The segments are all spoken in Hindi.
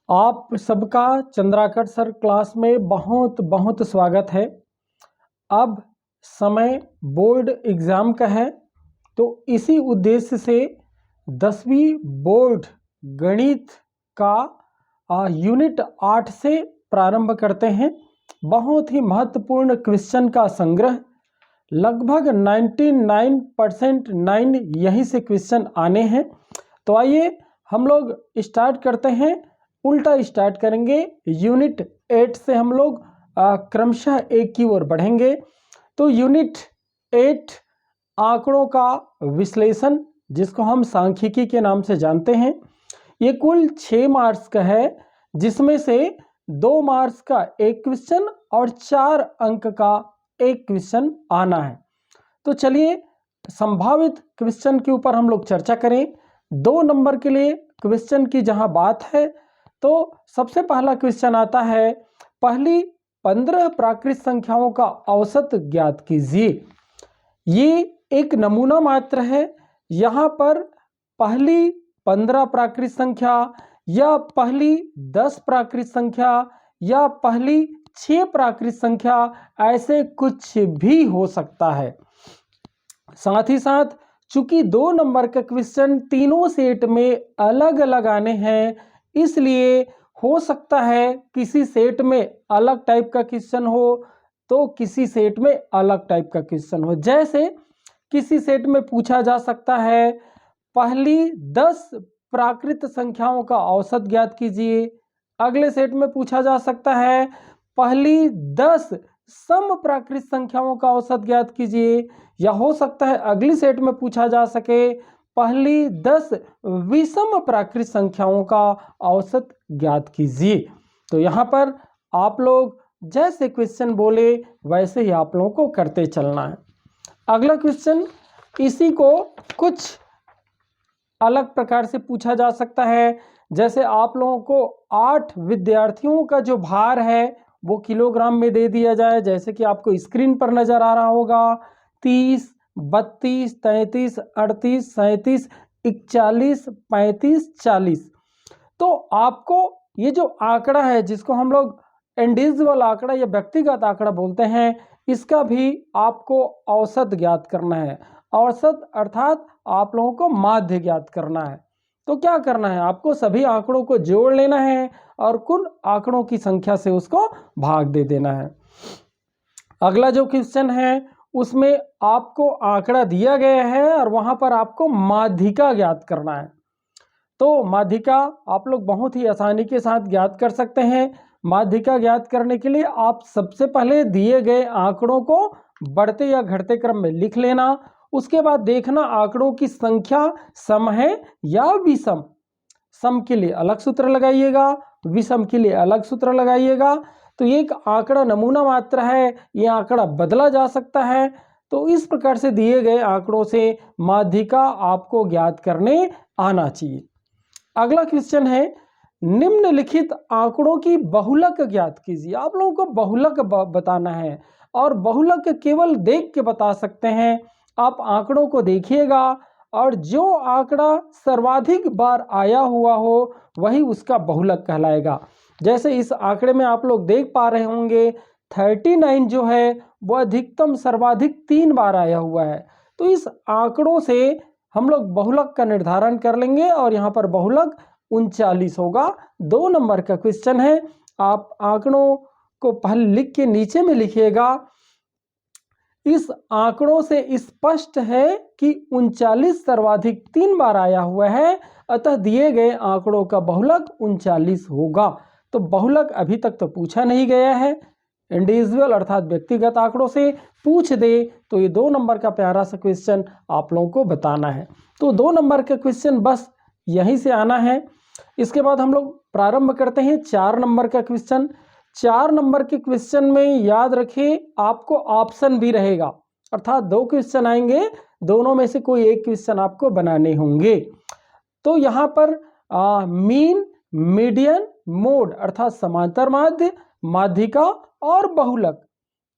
आप सबका चंद्राकर सर क्लास में बहुत बहुत स्वागत है। अब समय बोर्ड एग्ज़ाम का है, तो इसी उद्देश्य से 10वीं बोर्ड गणित का यूनिट 8 से प्रारंभ करते हैं। बहुत ही महत्वपूर्ण क्वेश्चन का संग्रह, लगभग 99% यहीं से क्वेश्चन आने हैं। तो आइए हम लोग स्टार्ट करते हैं। उल्टा स्टार्ट करेंगे। यूनिट 8 से हम लोग क्रमशः एक की ओर बढ़ेंगे। तो यूनिट 8 आंकड़ों का विश्लेषण, जिसको हम सांख्यिकी के नाम से जानते हैं, ये कुल 6 मार्क्स का है, जिसमें से 2 मार्क्स का एक क्वेश्चन और 4 अंक का एक क्वेश्चन आना है। तो चलिए संभावित क्वेश्चन के ऊपर हम लोग चर्चा करें। 2 नंबर के लिए क्वेश्चन की जहां बात है, तो सबसे पहला क्वेश्चन आता है, पहली 15 प्राकृत संख्याओं का औसत ज्ञात कीजिए। ये एक नमूना मात्र है। यहाँ पर पहली 15 प्राकृत संख्या या पहली 10 प्राकृत संख्या या पहली 6 प्राकृत संख्या, ऐसे कुछ भी हो सकता है। साथ ही साथ चूंकि 2 नंबर का क्वेश्चन तीनों सेट में अलग अलग आने हैं, इसलिए हो सकता है किसी सेट में अलग टाइप का क्वेश्चन हो तो किसी सेट में अलग टाइप का क्वेश्चन हो। जैसे किसी सेट में पूछा जा सकता है, पहली 10 प्राकृत संख्याओं का औसत ज्ञात कीजिए। अगले सेट में पूछा जा सकता है, पहली 10 सम प्राकृत संख्याओं का औसत ज्ञात कीजिए। या हो सकता है अगली सेट में पूछा जा सके, पहली 10 विषम प्राकृत संख्याओं का औसत ज्ञात कीजिए। तो यहाँ पर आप लोग जैसे क्वेश्चन बोले वैसे ही आप लोगों को करते चलना है। अगला क्वेश्चन इसी को कुछ अलग प्रकार से पूछा जा सकता है। जैसे आप लोगों को 8 विद्यार्थियों का जो भार है वो किलोग्राम में दे दिया जाए, जैसे कि आपको स्क्रीन पर नजर आ रहा होगा, 30, 32, 33, 38, 37, 41, 35, 40। तो आपको ये जो आंकड़ा है, जिसको हम लोग इंडिविजुअल आंकड़ा या व्यक्तिगत आंकड़ा बोलते हैं, इसका भी आपको औसत ज्ञात करना है। औसत अर्थात आप लोगों को माध्य ज्ञात करना है। तो क्या करना है, आपको सभी आंकड़ों को जोड़ लेना है और कुल आंकड़ों की संख्या से उसको भाग दे देना है। अगला जो क्वेश्चन है उसमें आपको आंकड़ा दिया गया है और वहां पर आपको माध्यिका ज्ञात करना है। तो माध्यिका आप लोग बहुत ही आसानी के साथ ज्ञात कर सकते हैं। माध्यिका ज्ञात करने के लिए आप सबसे पहले दिए गए आंकड़ों को बढ़ते या घटते क्रम में लिख लेना। उसके बाद देखना आंकड़ों की संख्या सम है या विषम। सम के लिए अलग सूत्र लगाइएगा, विषम के लिए अलग सूत्र लगाइएगा। तो ये एक आंकड़ा नमूना मात्र है, ये आंकड़ा बदला जा सकता है। तो इस प्रकार से दिए गए आंकड़ों से माध्यिका आपको ज्ञात करने आना चाहिए। अगला क्वेश्चन है, निम्नलिखित आंकड़ों की बहुलक ज्ञात कीजिए। आप लोगों को बहुलक बताना है और बहुलक केवल देख के बता सकते हैं। आप आंकड़ों को देखिएगा और जो आंकड़ा सर्वाधिक बार आया हुआ हो वही उसका बहुलक कहलाएगा। जैसे इस आंकड़े में आप लोग देख पा रहे होंगे, 39 जो है वह अधिकतम सर्वाधिक 3 बार आया हुआ है। तो इस आंकड़ों से हम लोग बहुलक का निर्धारण कर लेंगे और यहाँ पर बहुलक 39 होगा। 2 नंबर का क्वेश्चन है। आप आंकड़ों को पहले लिख के नीचे में लिखिएगा। इस आंकड़ों से स्पष्ट है कि 39 सर्वाधिक 3 बार आया हुआ है, अतः दिए गए आंकड़ों का बहुलक 39 होगा। तो बहुलक अभी तक तो पूछा नहीं गया है। इंडिविजुअल अर्थात व्यक्तिगत आंकड़ों से पूछ दे तो ये 2 नंबर का प्यारा सा क्वेश्चन आप लोगों को बताना है। तो 2 नंबर का क्वेश्चन बस यहीं से आना है। इसके बाद हम लोग प्रारंभ करते हैं 4 नंबर का क्वेश्चन। 4 नंबर के क्वेश्चन में याद रखिए आपको ऑप्शन भी रहेगा, अर्थात 2 क्वेश्चन आएंगे, दोनों में से कोई एक क्वेश्चन आपको बनाने होंगे। तो यहाँ पर मीन, मीडियन, मोड अर्थात समांतर माध्य, माध्यिका और बहुलक,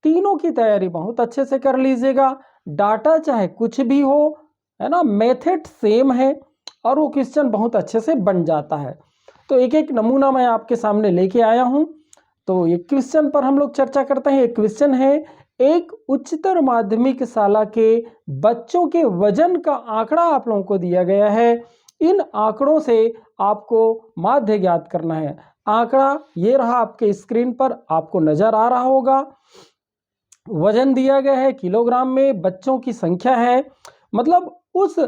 तीनों की तैयारी बहुत अच्छे से कर लीजिएगा। डाटा चाहे कुछ भी हो, है ना, मेथड सेम है और वो क्वेश्चन बहुत अच्छे से बन जाता है। तो एक एक नमूना मैं आपके सामने लेके आया हूँ। तो ये क्वेश्चन पर हम लोग चर्चा करते हैं। एक क्वेश्चन है, एक उच्चतर माध्यमिक शाला के बच्चों के वजन का आंकड़ा आप लोगों को दिया गया है। इन आंकड़ों से आपको माध्य ज्ञात करना है। आंकड़ा ये रहा आपके स्क्रीन पर, आपको नजर आ रहा होगा। वजन दिया गया है किलोग्राम में, बच्चों की संख्या है, मतलब उस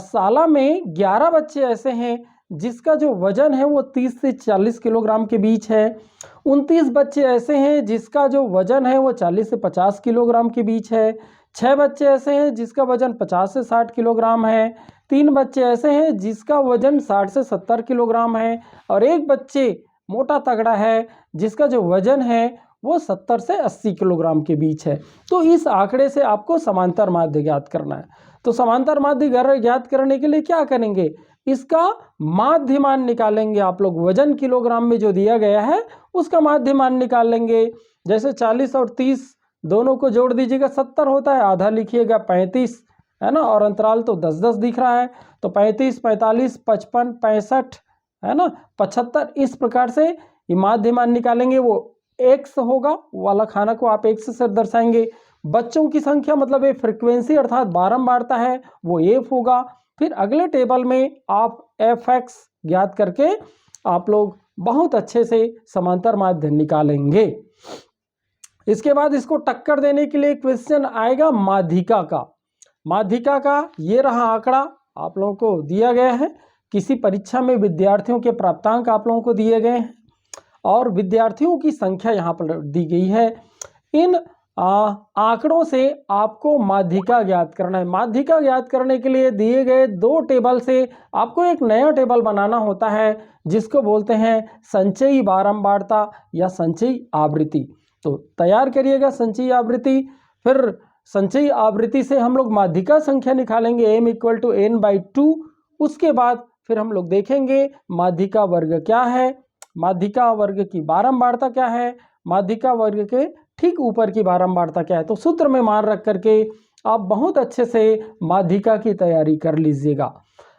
शाला में 11 बच्चे ऐसे हैं जिसका जो वजन है वो 30 से 40 किलोग्राम के बीच है। 29 बच्चे ऐसे हैं जिसका जो वजन है वो 40 से 50 किलोग्राम के बीच है। 6 बच्चे ऐसे हैं जिसका वजन 50 से 60 किलोग्राम है। 3 बच्चे ऐसे हैं जिसका वजन 60 से 70 किलोग्राम है। और एक बच्चे मोटा तगड़ा है जिसका जो वजन है वो 70 से 80 किलोग्राम के बीच है। तो इस आंकड़े से आपको समांतर माध्य ज्ञात करना है। तो समांतर माध्य ज्ञात करने के लिए क्या करेंगे, इसका माध्य मान निकालेंगे आप लोग। वजन किलोग्राम में जो दिया गया है उसका माध्य मान निकाल लेंगे। जैसे 40 और 30 दोनों को जोड़ दीजिएगा, 70 होता है, आधा लिखिएगा 35, है ना, और अंतराल तो 10-10 दिख रहा है। तो 35, 45, 55, 65, है ना, 75, इस प्रकार से ये माध्य मान निकालेंगे। वो एक्स होगा, वाला खाना को आप एक्स से दर्शाएंगे। बच्चों की संख्या मतलब ये फ्रीक्वेंसी अर्थात बारंबारता है, वो एफ होगा। फिर अगले टेबल में आप एफ एक्स ज्ञात करके आप लोग बहुत अच्छे से समांतर माध्य निकालेंगे। इसके बाद इसको टक्कर देने के लिए क्वेश्चन आएगा माध्यिका का। माध्यिका का ये रहा आंकड़ा आप लोगों को दिया गया है। किसी परीक्षा में विद्यार्थियों के प्राप्तांक आप लोगों को दिए गए हैं और विद्यार्थियों की संख्या यहाँ पर दी गई है। इन आंकड़ों से आपको माध्यिका ज्ञात करना है। माध्यिका ज्ञात करने के लिए दिए गए 2 टेबल से आपको एक नया टेबल बनाना होता है जिसको बोलते हैं संचयी बारंबारता या संचयी आवृत्ति। तो तैयार करिएगा संचयी आवृत्ति। फिर संचयी आवृत्ति से हम लोग माध्यिका संख्या निकालेंगे m = n/2। उसके बाद फिर हम लोग देखेंगे माध्यिका वर्ग क्या है, माध्यिका वर्ग की बारंबारता क्या है, माध्यिका वर्ग के ठीक ऊपर की बारंबारता क्या है। तो सूत्र में मान रख करके आप बहुत अच्छे से माध्यिका की तैयारी कर लीजिएगा।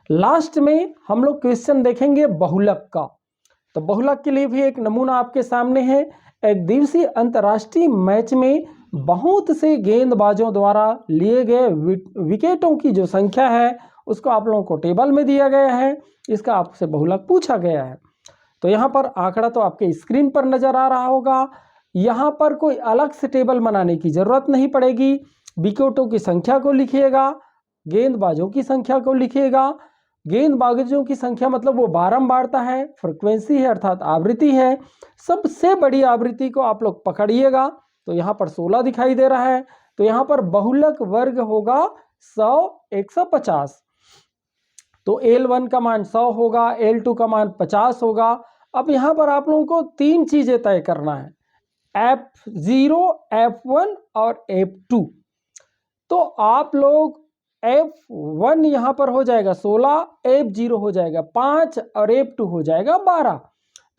लास्ट में हम लोग क्वेश्चन देखेंगे बहुलक का। तो बहुलक के लिए भी एक नमूना आपके सामने है। एक दिवसीय अंतर्राष्ट्रीय मैच में बहुत से गेंदबाजों द्वारा लिए गए विकेटों की जो संख्या है उसको आप लोगों को टेबल में दिया गया है। इसका आपसे बहुलक पूछा गया है। तो यहाँ पर आंकड़ा तो आपके स्क्रीन पर नजर आ रहा होगा। यहाँ पर कोई अलग से टेबल बनाने की जरूरत नहीं पड़ेगी। विकेटों की संख्या को लिखिएगा, गेंदबाजों की संख्या को लिखिएगा। गेंदबाजों की संख्या मतलब वो बारंबारता है, फ्रीक्वेंसी है अर्थात आवृत्ति है। सबसे बड़ी आवृत्ति को आप लोग पकड़िएगा। तो यहाँ पर 16 दिखाई दे रहा है। तो यहाँ पर बहुलक वर्ग होगा 100, 150। तो L1 का मान 100 होगा, L2 का मान 50 होगा। अब यहाँ पर आप लोगों को 3 चीजें तय करना है, F0, F1 और F2। तो आप लोग F1 यहाँ पर हो जाएगा 16, F0 हो जाएगा 5 और F2 हो जाएगा 12।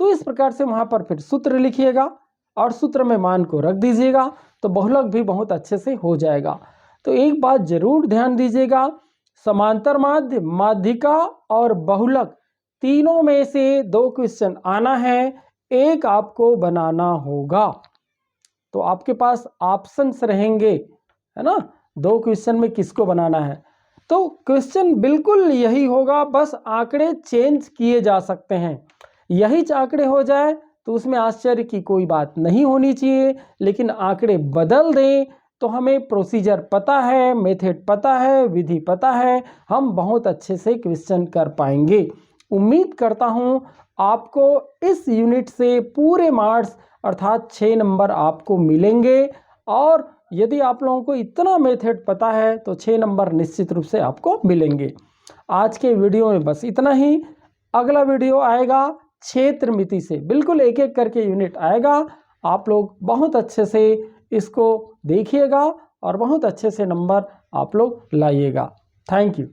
तो इस प्रकार से वहाँ पर फिर सूत्र लिखिएगा और सूत्र में मान को रख दीजिएगा। तो बहुलक भी बहुत अच्छे से हो जाएगा। तो एक बात जरूर ध्यान दीजिएगा, समांतर माध्य, माध्यिका और बहुलक तीनों में से 2 क्वेश्चन आना है, एक आपको बनाना होगा। तो आपके पास ऑप्शंस रहेंगे, है ना, 2 क्वेश्चन में किसको बनाना है। तो क्वेश्चन बिल्कुल यही होगा, बस आंकड़े चेंज किए जा सकते हैं। यही आंकड़े हो जाए तो उसमें आश्चर्य की कोई बात नहीं होनी चाहिए, लेकिन आंकड़े बदल दें तो हमें प्रोसीजर पता है, मेथड पता है, विधि पता है, हम बहुत अच्छे से क्वेश्चन कर पाएंगे। उम्मीद करता हूं आपको इस यूनिट से पूरे मार्क्स अर्थात 6 नंबर आपको मिलेंगे। और यदि आप लोगों को इतना मेथड पता है तो 6 नंबर निश्चित रूप से आपको मिलेंगे। आज के वीडियो में बस इतना ही। अगला वीडियो आएगा क्षेत्र मिति से, बिल्कुल एक एक करके यूनिट आएगा। आप लोग बहुत अच्छे से इसको देखिएगा और बहुत अच्छे से नंबर आप लोग लाइएगा। Thank you.